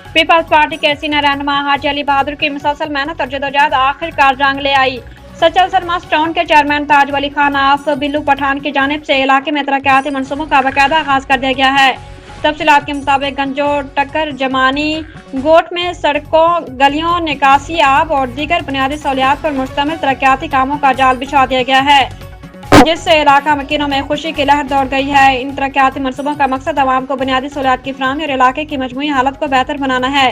Peoples party के senior रहनुमा हाजी अली बहादुर की मुसलसल मेहनत और जदोजहद आखिरकार रंग ले आई। सचल सरमास टाउन के चेयरमैन ताज वली खान आफ बिल्लू पठान की जानिब से इलाके में तरक्याती मनसूबों का बाकायदा आगाज कर दिया गया है। तफसीलात के मुताबिक गंजो टक्कर जमानी गोट में सड़कों गलियों निकासी आब और दीगर बुनियादी सहूलियात पर मुश्तमिल तरक्याती कामों का जाल बिछा दिया गया है, जिससे इलाका मकीनों में खुशी की लहर दौड़ गई है। इन तरक्याती मनसूबों का मकसद आवाम को बुनियादी सहूलियात की फराहमी और इलाके की मजमूई हालत को बेहतर बनाना है।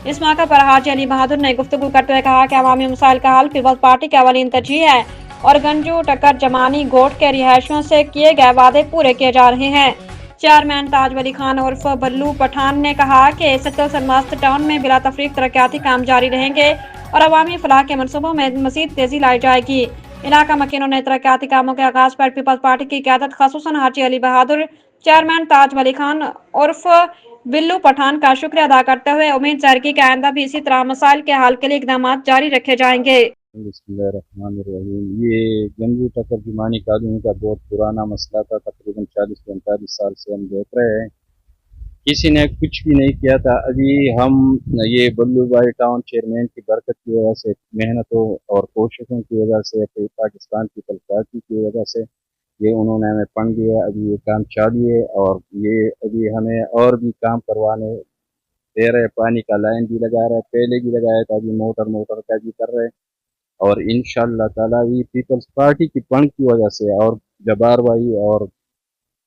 इस मौके पर हाजी अली बहादुर ने गुफ्तगू करते हुए कहा कि अवामी मसाइल का हल पीपल्स पार्टी की अवलीन तरजीह है और गंजू टक्कर जमानी गोट के रिहायशियों से किए गए वादे पूरे किए जा रहे हैं। चेयरमैन ताज वली खान उर्फ बल्लू पठान ने कहा कि सचल सरमस्त टाउन में बिला तफरीक तरक्याती काम जारी रहेंगे और अवामी फलाह के मनसूबों में मजीद तेजी लाई जाएगी। इलाका मकीनों ने तरक्याती कामों के आगाज पर पीपल्स पार्टी की क़यादत खसूसन हाजी अली बहादुर, चेयरमैन ताज वली खान उर्फ बिल्लू पठान का शुक्रिया अदा करते हुए उम्मीद जाहिर की कि आइंदा भी इसी तरह मसाइल के हल के लिए इकदाम जारी रखे जाएंगे। बिस्मिल्लाहिर्रहमानिर्रहीम। ये गंजू टक्कर जुमानी कॉलोनी का बहुत पुराना मसला था। तकरीबन 40-45 साल से हम देख रहे हैं, किसी ने कुछ भी नहीं किया था। अभी हम ये बल्लू भाई टाउन चेयरमैन की बरकत की वजह से, मेहनतों और कोशिशों की वजह से, पाकिस्तान की तलकाती की वजह से ये उन्होंने हमें फंड दिया। अभी ये काम चालू है और ये अभी हमें और भी काम करवाने दे रहे। पानी का लाइन भी लगा रहे, पहले भी लगाया था, अभी मोटर का भी कर रहे। और इंशाअल्लाह ताला ये पीपल्स पार्टी की फंड की वजह से और जब्बार भाई और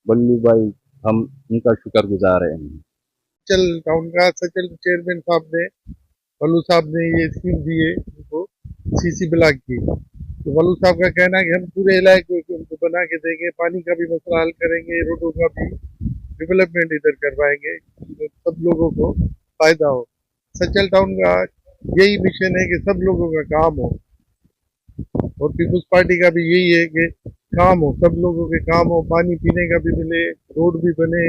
बल्लू भाई, हम उनका शुक्रगुजार हैं। सचल टाउन का सचल चेयरमैन साहब ने, बल्लू साहब ने ये स्कीम दी है उनको, सीसी ब्लॉक की। तो बल्लू साहब का कहना है कि हम पूरे इलाके को उनको बना के देंगे, पानी का भी मसला हल करेंगे, रोडों का भी डेवलपमेंट इधर करवाएंगे, तो सब लोगों को फायदा हो। सचल टाउन का यही मिशन है कि सब लोगों का काम हो, और पीपल्स पार्टी का भी यही है कि काम हो, सब लोगों के काम हो, पानी पीने का भी मिले, रोड भी बने,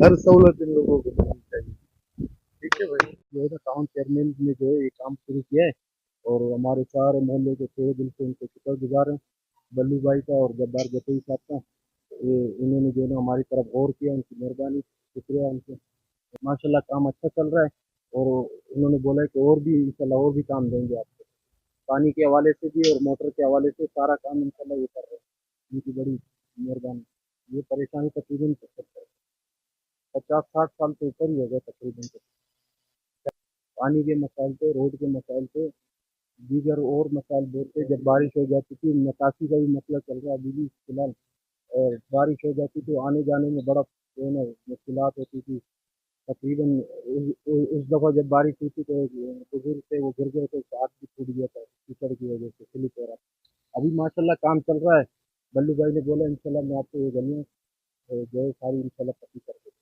हर सहूलत इन लोगों को मिलनी चाहिए। ठीक है भाई, जो है टाउन चेयरमैन ने जो है ये काम शुरू किया है और हमारे सारे मोहल्ले के पूरे दिल से उनको शुक्रगुजार हैं, बल्लू भाई का और जब्बार जतई साहब का। ये इन्होंने जो है ना हमारी तरफ गौर किया, उनकी मेहरबानी, शुक्रिया उनसे। माशाल्लाह काम अच्छा चल रहा है और उन्होंने बोला है कि और भी इंशाल्लाह और भी काम देंगे आपको, पानी के हवाले से भी और मोटर के हवाले से सारा काम इंशाल्लाह ये कर रहे हैं। उनकी बड़ी मेहरबानी। ये परेशानी तकरीबन 50-60 साल से ऊपर ही हो गया तकरीबन। पानी के मसाइल पे, रोड के मसाइल पे, दीगर और मसाइल बोलते, जब बारिश हो जाती थी, निकासी का भी मसला चल रहा है अभी भी फिलहाल। और बारिश हो जाती तो आने जाने में बड़ा जो है ना मुश्किलात होती थी। तकरीबन उस दफ़ा जब बारिश हुई थी तो एक बुजुर्ग थे, वो गिर गए थे, उसका हाथ भी टूट गया था कीचड़ की वजह से, स्लिप हो रहा था। अभी माशाल्लाह काम चल रहा है। बल्लू भाई ने बोला इंशाल्लाह मैं आपको ये गलियाँ जो है सारी इंशाल्लाह पक्की कर दूँ।